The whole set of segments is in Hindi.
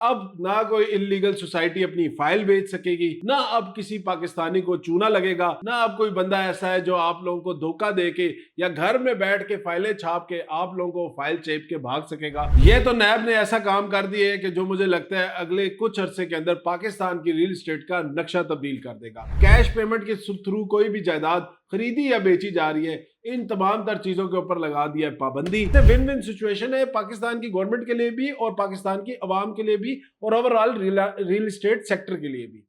अब ना कोई इलीगल सोसाइटी अपनी फाइल बेच सकेगी, ना अब किसी पाकिस्तानी को चूना लगेगा, ना अब कोई बंदा ऐसा है जो आप लोगों को धोखा दे के या घर में बैठ के फाइलें छाप के आप लोगों को फाइल चेप के भाग सकेगा। ये तो नैब ने ऐसा काम कर दिया है कि जो मुझे लगता है अगले कुछ अरसे के अंदर पाकिस्तान की रियल एस्टेट का नक्शा तब्दील कर देगा। कैश पेमेंट के थ्रू कोई भी जायदाद खरीदी या बेची जा रही है, इन तमाम तर चीजों के ऊपर लगा दिया है पाबंदी। विन विन सिचुएशन है पाकिस्तान की गवर्नमेंट के लिए भी और पाकिस्तान की आवाम के लिए भी और ओवरऑल रियल एस्टेट सेक्टर के लिए भी।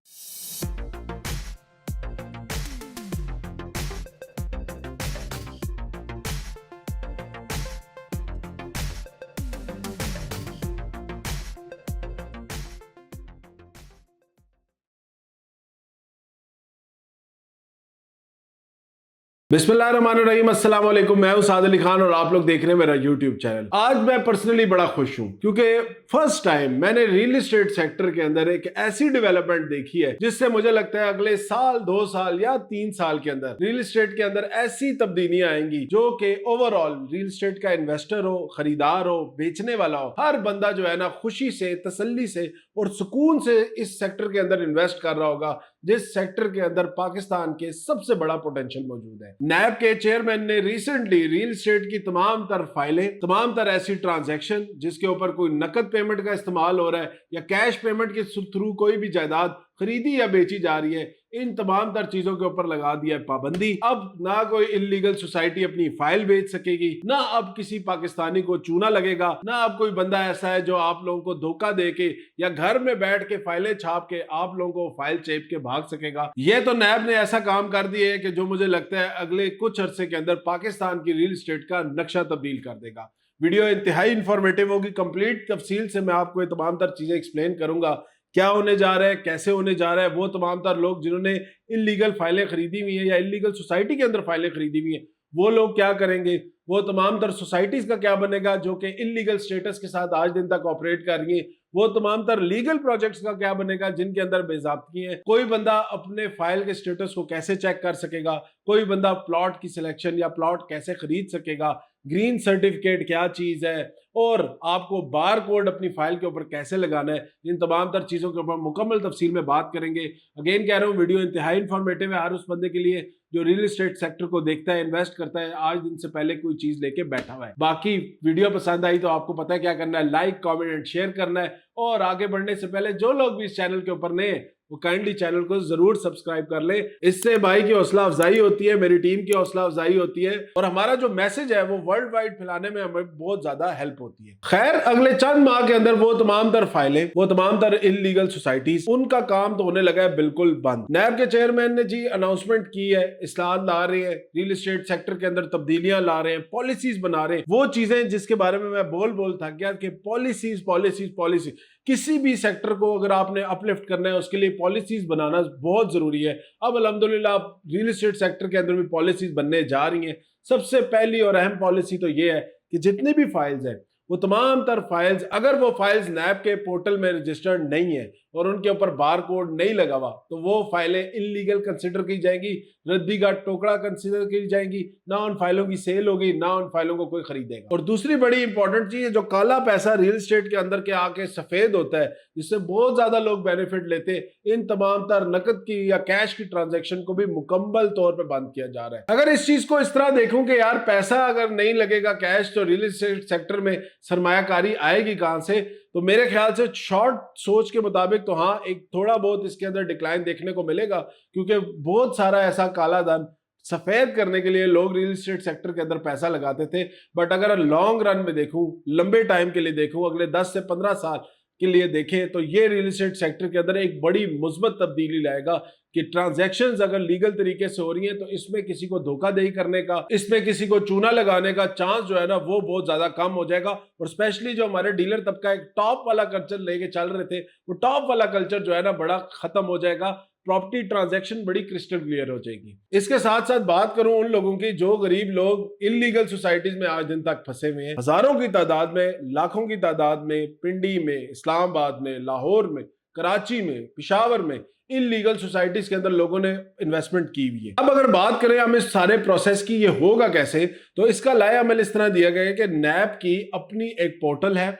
बिस्मिल्लाहिर्रहमानिर्रहीम, अस्सलाम वालेकुम। मैं हूं साद अली खान और आप लोग देख रहे हैं मेरा यूट्यूब चैनल। आज मैं पर्सनली बड़ा खुश हूं क्योंकि फर्स्ट टाइम मैंने रियल एस्टेट सेक्टर के अंदर एक ऐसी डेवलपमेंट देखी है जिससे मुझे लगता है अगले साल, 2 साल या 3 साल के अंदर रियल एस्टेट के अंदर ऐसी तब्दीलियां आएंगी जो कि ओवरऑल रियल एस्टेट का इन्वेस्टर हो, खरीदार हो, बेचने वाला हो, हर बंदा जो है ना खुशी से, तसल्ली से और सुकून से इस सेक्टर के अंदर इन्वेस्ट कर रहा होगा, जिस सेक्टर के अंदर पाकिस्तान के सबसे बड़ा पोटेंशियल मौजूद है। नैब के चेयरमैन ने रिसेंटली रियल एस्टेट की तमाम तर फाइलें, तमाम तर ऐसी ट्रांजैक्शन जिसके ऊपर कोई नकद पेमेंट का इस्तेमाल हो रहा है या कैश पेमेंट के थ्रू कोई भी जायदाद खरीदी या बेची जा रही है, इन तमाम तर चीजों के ऊपर लगा दिया है पाबंदी। अब ना कोई इलीगल सोसाइटी अपनी फाइल बेच सकेगी, ना अब किसी पाकिस्तानी को चूना लगेगा, ना अब कोई बंदा ऐसा है जो आप लोगों को धोखा दे के या घर में बैठ के फाइलें छाप के आप लोगों को फाइल चेप के भाग सकेगा। ये तो नैब ने ऐसा काम कर दिया है कि जो मुझे लगता है अगले कुछ अरसे के अंदर पाकिस्तान की रियल एस्टेट का नक्शा तब्दील कर देगा। वीडियो इंतहाई इंफॉर्मेटिव होगी, कंप्लीट तफसील से मैं आपको ये तमाम तर चीजें एक्सप्लेन करूंगा। क्या होने जा रहा है, कैसे होने जा रहा है, वो तमाम तर लोग जिन्होंने इलीगल फाइलें खरीदी हुई है या इलीगल सोसाइटी के अंदर फाइलें खरीदी हुई है वो लोग क्या करेंगे, वो तमाम तर सोसाइटीज का क्या बनेगा जो कि इलीगल स्टेटस के साथ आज दिन तक ऑपरेट कर रही है, वो तमाम तर लीगल प्रोजेक्ट्स का क्या बनेगा जिनके अंदर बेज़ाब्तगी है, कोई बंदा अपने फाइल के स्टेटस को कैसे चेक कर सकेगा, कोई बंदा प्लॉट की सिलेक्शन या प्लॉट कैसे खरीद सकेगा, ग्रीन सर्टिफिकेट क्या चीज है और आपको बार कोड अपनी फाइल के ऊपर कैसे लगाना है, इन तमाम तर चीजों के ऊपर मुकम्मल तफसील में बात करेंगे। अगेन कह रहा हूँ वीडियो इंतहाई इंफॉर्मेटिव है हर उस बंदे के लिए जो रियल एस्टेट सेक्टर को देखता है, इन्वेस्ट करता है, आज दिन से पहले कोई चीज लेके बैठा हुआ है। बाकी वीडियो पसंद आई तो आपको पता है क्या करना है, लाइक, कमेंट एंड शेयर करना है। और आगे बढ़ने से पहले जो लोग भी इस चैनल के ऊपर नए वो काइंडली चैनल को जरूर सब्सक्राइब कर ले। इससे भाई की हौसला अफजाई होती है, मेरी टीम की हौसला अफजाई होती है और हमारा जो मैसेज है वो वर्ल्ड वाइड फैलाने में हमें बहुत ज्यादा हेल्प होती है। खैर, अगले चंद माह के अंदर वो तमाम तर फाइलें, वो तमाम तर इलीगल सोसाइटीज, उनका काम तो होने लगा है बिल्कुल बंद। नैब के चेयरमैन ने जी अनाउंसमेंट की है, इस्लाह ला रहे हैं, रियल एस्टेट सेक्टर के अंदर तब्दीलियां ला रहे हैं, पॉलिसीज बना रहे हैं, वो चीजें जिसके बारे में मैं बोल थक गया कि पॉलिसीज पॉलिसीज पॉलिसी। किसी भी सेक्टर को अगर आपने अपलिफ्ट करना है उसके लिए पॉलिसीज बनाना बहुत जरूरी है। अब अल्हम्दुलिल्लाह रियल एस्टेट सेक्टर के अंदर भी पॉलिसीज बनने जा रही हैं। सबसे पहली और अहम पॉलिसी तो ये है कि जितनी भी फाइल्स हैं वो तमाम तर फाइल्स, अगर वो फाइल्स नैब के पोर्टल में रजिस्टर्ड नहीं है और उनके ऊपर बार कोड नहीं लगा हुआ तो वो फाइलें इलीगल कंसिडर की जाएंगी, रद्दी का टुकड़ा कंसिडर की जाएंगी, ना उन फाइलों की सेल होगी, ना उन फाइलों को कोई खरीदेगा। और दूसरी बड़ी इंपॉर्टेंट चीज है, जो काला पैसा रियल एस्टेट के अंदर के आके सफेद होता है जिससे बहुत ज्यादा लोग बेनिफिट लेते हैं, इन तमाम तर नकद की या कैश की ट्रांजेक्शन को भी मुकम्मल तौर पर बंद किया जा रहा है। अगर इस चीज को इस तरह देखूं कि यार पैसा अगर नहीं लगेगा कैश तो रियल एस्टेट सेक्टर में सरमायाकारी आएगी कहां से, तो मेरे ख्याल से शॉर्ट सोच के मुताबिक तो हाँ, एक थोड़ा बहुत इसके अंदर डिक्लाइन देखने को मिलेगा क्योंकि बहुत सारा ऐसा काला धन सफेद करने के लिए लोग रियल एस्टेट सेक्टर के अंदर पैसा लगाते थे। बट अगर लॉन्ग रन में देखूं, लंबे टाइम के लिए देखूं, अगले 10 से 15 साल के लिए देखें तो ये रियल एस्टेट सेक्टर के अंदर एक बड़ी मुस्बत तब्दीली लाएगा कि ट्रांजैक्शंस अगर लीगल तरीके से हो रही हैं तो इसमें किसी को धोखाधड़ी करने का, इसमें किसी को चूना लगाने का चांस जो है ना वो बहुत ज्यादा कम हो जाएगा। और स्पेशली जो हमारे डीलर तबका एक टॉप वाला कल्चर लेके चल रहे थे, वो टॉप वाला कल्चर जो है ना बड़ा खत्म हो जाएगा, प्रॉपर्टी ट्रांजैक्शन बड़ी क्रिस्टल क्लियर हो जाएगी। इसके साथ साथ बात करूं उन लोगों की जो गरीब लोग इलीगल सोसाइटीज में आज दिन तक फंसे हुए हैं, हजारों की तादाद में, लाखों की तादाद में, पिंडी में, इस्लामाबाद में, लाहौर में, कराची में, पिशावर में इलीगल सोसाइटीज के अंदर लोगों ने इन्वेस्टमेंट की हुई है। अब अगर बात करें हम इस सारे प्रोसेस की, ये होगा कैसे, तो इसका लाया अमल इस तरह दिया गया है कि नैब की अपनी एक पोर्टल है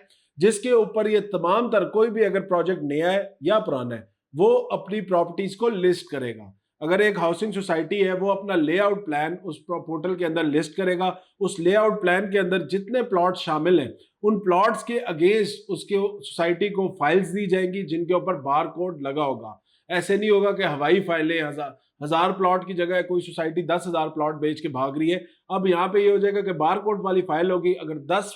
जिसके ऊपर ये तमाम तर कोई भी अगर प्रोजेक्ट नया है या पुराना है वो अपनी प्रॉपर्टीज को लिस्ट करेगा। अगर एक हाउसिंग सोसाइटी है वो अपना लेआउट प्लान उस पोर्टल के अंदर लिस्ट करेगा। उस लेआउट प्लान के अंदर जितने प्लॉट शामिल हैं उन प्लॉट्स के अगेंस्ट उसके सोसाइटी को फाइल्स दी जाएंगी जिनके ऊपर बार कोड लगा होगा। ऐसे नहीं होगा कि हवाई फाइलें हजार प्लॉट की जगह कोई सोसाइटी 10,000 प्लॉट बेच के भाग रही है। अब यहाँ पे ये हो जाएगा कि बार कोड वाली फाइल होगी। अगर 10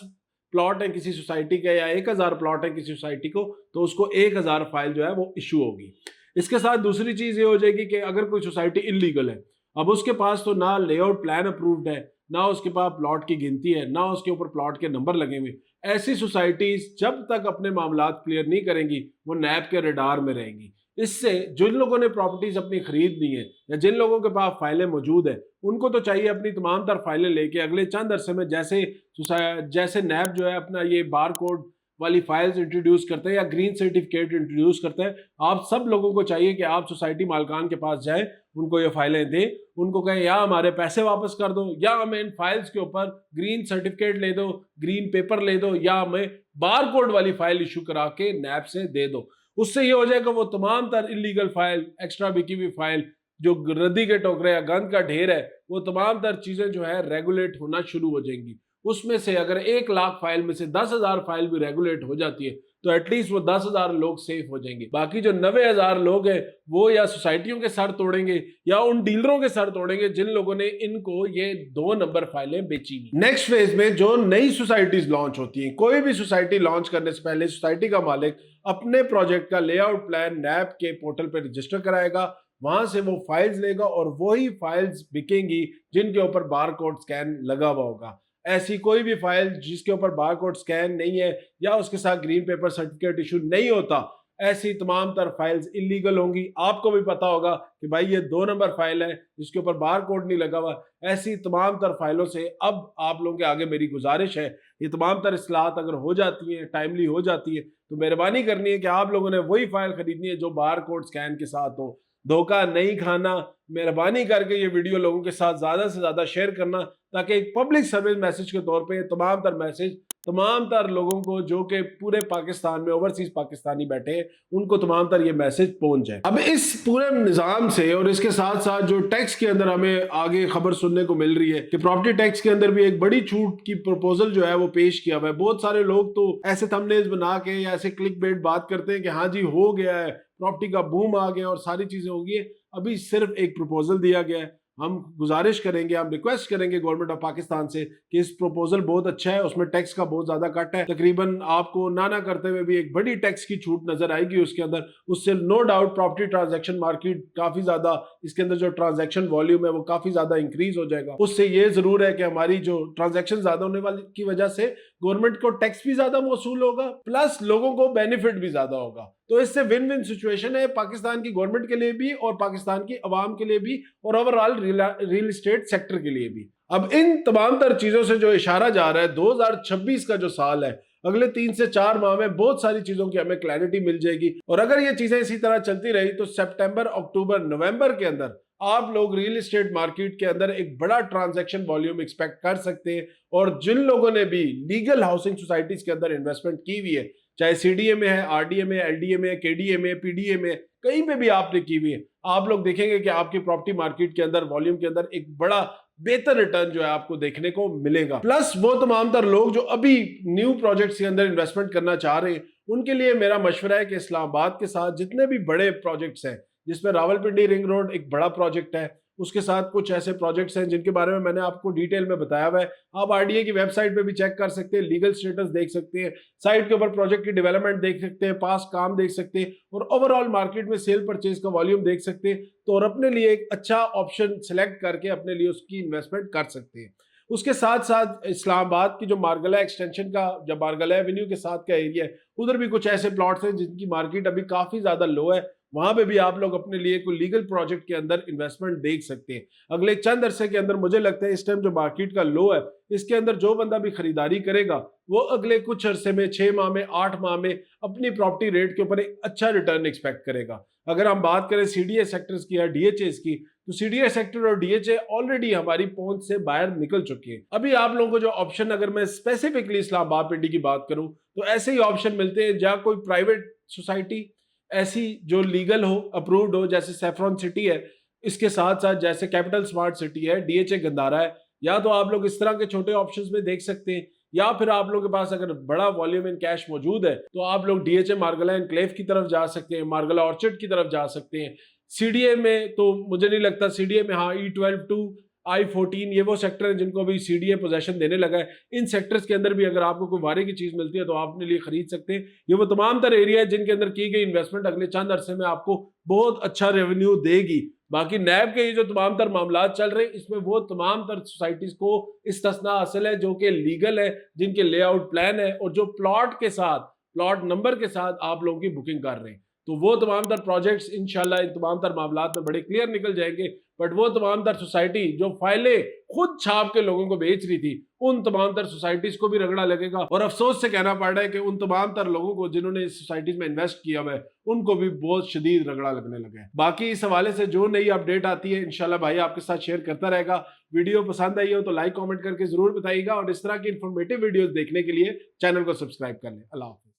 प्लॉट है किसी सोसाइटी का या 1,000 प्लॉट है किसी सोसाइटी को तो उसको 1,000 फाइल जो है वो इशू होगी। इसके साथ दूसरी चीज ये हो जाएगी कि अगर कोई सोसाइटी इलीगल है, अब उसके पास तो ना लेआउट प्लान अप्रूव्ड है, ना उसके पास प्लॉट की गिनती है, ना उसके ऊपर प्लॉट के नंबर लगे हुए, ऐसी सोसाइटीज जब तक अपने मामलात क्लियर नहीं करेंगी वो नैब के रडार में रहेंगी। इससे जिन लोगों ने प्रॉपर्टीज अपनी खरीद ली है या जिन लोगों के पास फाइलें मौजूद है उनको तो चाहिए अपनी तमाम तर फाइलें लेके अगले चंद अरसे में जैसे नैब जो है अपना ये बार कोड वाली फाइल्स इंट्रोड्यूस करते हैं या ग्रीन सर्टिफिकेट इंट्रोड्यूस करते हैं, आप सब लोगों को चाहिए कि आप सोसाइटी मालकान के पास जाएं, उनको ये फाइलें दें, उनको कहें या हमारे पैसे वापस कर दो या हमें इन फाइल्स के ऊपर ग्रीन सर्टिफिकेट ले दो, ग्रीन पेपर ले दो या हमें बार कोड वाली फाइल इशू करा के नैब से दे दो। उससे ये हो जाएगा वो तमाम तर इलीगल फाइल, एक्स्ट्रा बिकी हुई फाइल, जो रद्दी के टोकरे या गंद का ढेर है, वो तमाम तर चीजें जो है रेगुलेट होना शुरू हो जाएंगी। उसमें से अगर 1,00,000 फाइल में से 10,000 फाइल भी रेगुलेट हो जाती है तो एटलीस्ट वो 10,000 लोग सेफ हो जाएंगे। बाकी जो 90,000 लोग हैं वो या सोसाइटियों के सर तोड़ेंगे या उन डीलरों के सर तोड़ेंगे जिन लोगों ने इनको ये 2 नंबर फाइलें बेची। नेक्स्ट फेज में जो नई सोसाइटीज लॉन्च होती हैं, कोई भी सोसाइटी लॉन्च करने से पहले सोसाइटी का मालिक अपने प्रोजेक्ट का लेआउट प्लान नैब के पोर्टल पर रजिस्टर कराएगा, वहां से वो फाइल्स लेगा और वही फाइल्स बिकेंगी जिनके ऊपर बार कोड स्कैन लगा हुआ होगा। ऐसी कोई भी फाइल जिसके ऊपर बार कोड स्कैन नहीं है या उसके साथ ग्रीन पेपर सर्टिफिकेट इशू नहीं होता, ऐसी तमाम तर फाइल्स इलीगल होंगी। आपको भी पता होगा कि भाई ये 2 नंबर फाइल है जिसके ऊपर बार कोड नहीं लगा हुआ। ऐसी तमाम तर फाइलों से अब आप लोगों के आगे मेरी गुजारिश है, ये तमाम तर इस्लाहत अगर हो जाती है, टाइमली हो जाती है, तो मेहरबानी करनी है कि आप लोगों ने वही फाइल खरीदनी है जो बार कोड स्कैन के साथ हो। धोखा नहीं खाना। मेहरबानी करके ये वीडियो लोगों के साथ ज्यादा से ज्यादा शेयर करना ताकि एक पब्लिक सर्विस मैसेज के तौर पे तमाम तर मैसेज तमाम तर लोगों को जो कि पूरे पाकिस्तान में ओवरसीज पाकिस्तानी बैठे हैं उनको तमाम तर ये मैसेज पहुंच जाए। अब इस पूरे निजाम से और इसके साथ साथ जो टैक्स के अंदर हमें आगे खबर सुनने को मिल रही है कि प्रॉपर्टी टैक्स के अंदर भी एक बड़ी छूट की प्रपोजल जो है वो पेश किया हुआ है। बहुत सारे लोग तो ऐसे थंबनेल्स बना के या ऐसे क्लिक बेट बात करते हैं कि हाँ जी हो गया है, प्रॉपर्टी का बूम आ गया और सारी चीजें हो गई है। अभी सिर्फ एक प्रपोजल दिया गया है। हम गुजारिश करेंगे, हम रिक्वेस्ट करेंगे गवर्नमेंट ऑफ पाकिस्तान से कि इस प्रपोजल बहुत अच्छा है, उसमें टैक्स का बहुत ज्यादा कट है, तकरीबन आपको ना करते हुए भी एक बड़ी टैक्स की छूट नजर आएगी उसके अंदर। उससे no doubt property transaction market काफी ज्यादा, इसके अंदर जो ट्रांजैक्शन वॉल्यूम है वो काफी ज्यादा इंक्रीज हो जाएगा। उससे ये जरूर है कि हमारी जो ट्रांजैक्शन ज्यादा होने वाली की वजह से गवर्नमेंट को टैक्स भी ज्यादा वसूल होगा, प्लस लोगों को बेनिफिट भी ज्यादा होगा। तो इससे विन विन सिचुएशन है पाकिस्तान की गवर्नमेंट के लिए भी और पाकिस्तान की अवाम के लिए भी और ओवरऑल रियल एस्टेट सेक्टर के लिए भी। अब इन तमाम तर चीजों से जो इशारा जा रहा है 2026 का जो साल है, अगले 3 से 4 माह में बहुत सारी चीजों की हमें क्लैरिटी मिल जाएगी। और अगर ये चीजें इसी तरह चलती रही तो सितंबर, अक्टूबर, नवंबर के अंदर आप लोग रियल एस्टेट मार्केट के अंदर एक बड़ा ट्रांजैक्शन वॉल्यूम एक्सपेक्ट कर सकते हैं। और जिन लोगों ने भी लीगल हाउसिंग सोसाइटीज के अंदर इन्वेस्टमेंट की हुई है, चाहे सीडीए में है, आरडीए में, एलडीए में, केडीए में, पीडीए में, कहीं पे भी आपने की हुई है, आप लोग देखेंगे कि आपकी प्रॉपर्टी मार्केट के अंदर वॉल्यूम के अंदर एक बड़ा बेहतर रिटर्न जो है आपको देखने को मिलेगा। प्लस वो तमाम तर लोग जो अभी न्यू प्रोजेक्ट्स के अंदर इन्वेस्टमेंट करना चाह रहे हैं उनके लिए मेरा मशवरा है कि इस्लामाबाद के साथ जितने भी बड़े प्रोजेक्ट्स हैं, जिसमें रावलपिंडी रिंग रोड एक बड़ा प्रोजेक्ट है, उसके साथ कुछ ऐसे प्रोजेक्ट्स हैं जिनके बारे में मैंने आपको डिटेल में बताया हुआ है। आप आरडीए की वेबसाइट पे भी चेक कर सकते हैं, लीगल स्टेटस देख सकते हैं, साइट के ऊपर प्रोजेक्ट की डेवलपमेंट देख सकते हैं, पास काम देख सकते हैं और ओवरऑल मार्केट में सेल परचेज का वॉल्यूम देख सकते हैं। तो और अपने लिए एक अच्छा ऑप्शन सिलेक्ट करके अपने लिए उसकी इन्वेस्टमेंट कर सकते हैं। उसके साथ साथ इस्लामाबाद की जो मारगला एक्सटेंशन का, जब मारगला एवेन्यू के साथ का एरिया है, उधर भी कुछ ऐसे प्लॉट्स हैं जिनकी मार्केट अभी काफी ज्यादा लो है, वहां पे भी आप लोग अपने लिए कोई लीगल प्रोजेक्ट के अंदर इन्वेस्टमेंट देख सकते हैं। अगले चंद अरसे के अंदर मुझे लगता है इस टाइम जो मार्केट का लो है, इसके अंदर जो बंदा भी खरीदारी करेगा वो अगले कुछ अरसे में, 6 माह में, 8 माह में अपनी प्रॉपर्टी रेट के ऊपर एक अच्छा रिटर्न एक्सपेक्ट करेगा। अगर हम बात करें सीडीए सेक्टर्स की या डीएचएस की, तो सीडीए सेक्टर और डीएचए ऑलरेडी हमारी पहुंच से बाहर निकल चुके हैं। अभी आप लोगों को जो ऑप्शन, अगर मैं स्पेसिफिकली इस्लामाबाद पिंडी की बात करूं, तो ऐसे ही ऑप्शन मिलते हैं जहां कोई प्राइवेट सोसाइटी ऐसी जो लीगल हो, अप्रूव्ड हो, जैसे सैफरॉन सिटी है, इसके साथ साथ जैसे कैपिटल स्मार्ट सिटी है, डीएचए गंदारा है, या तो आप लोग इस तरह के छोटे ऑप्शंस में देख सकते हैं, या फिर आप लोगों के पास अगर बड़ा वॉल्यूम इन कैश मौजूद है तो आप लोग डीएचए मार्गला एनक्लेव की तरफ जा सकते हैं, मार्गला ऑर्चर्ड की तरफ जा सकते हैं। सीडीए में तो मुझे नहीं लगता, सीडीए में हाँ E12 टू I14 ये वो सेक्टर है जिनको अभी सीडीए पोजेशन देने लगा है। इन सेक्टर्स के अंदर भी अगर आपको कोई वारे की चीज मिलती है तो आप अपने लिए खरीद सकते हैं। ये वो तमाम तर एरिया है जिनके अंदर की गई इन्वेस्टमेंट अगले चंद अरसे में आपको बहुत अच्छा रेवेन्यू देगी। बाकी नैब के ये जो तमाम तर मामला चल रहे हैं, इसमें वो तमाम तर सोसाइटीज को इस्तिस्ना हासिल है जो कि लीगल है, जिनके लेआउट प्लान है और जो प्लॉट के साथ, प्लॉट नंबर के साथ आप लोगों की बुकिंग कर रहे हैं। तो वो तमाम तर प्रोजेक्ट्स इंशाल्लाह इन तमाम तर मामलात में बड़े क्लियर निकल जाएंगे। बट वो तमाम तर सोसाइटी जो फाइलें खुद छाप के लोगों को बेच रही थी, उन तमाम तर सोसाइटीज को भी रगड़ा लगेगा। और अफसोस से कहना पड़ रहा है कि उन तमाम तर लोगों को जिन्होंने इस सोसाइटीज में इन्वेस्ट किया हुआ है, उनको भी बहुत शदीद रगड़ा लगने लगा है। बाकी इस हवाले से जो नई अपडेट आती है इंशाल्लाह भाई आपके साथ शेयर करता रहेगा। वीडियो पसंद आई हो तो लाइक कमेंट करके जरूर बताइएगा, और इस तरह की इंफॉर्मेटिव वीडियोस देखने के लिए चैनल को सब्सक्राइब कर लें। अल्लाह हाफिज़।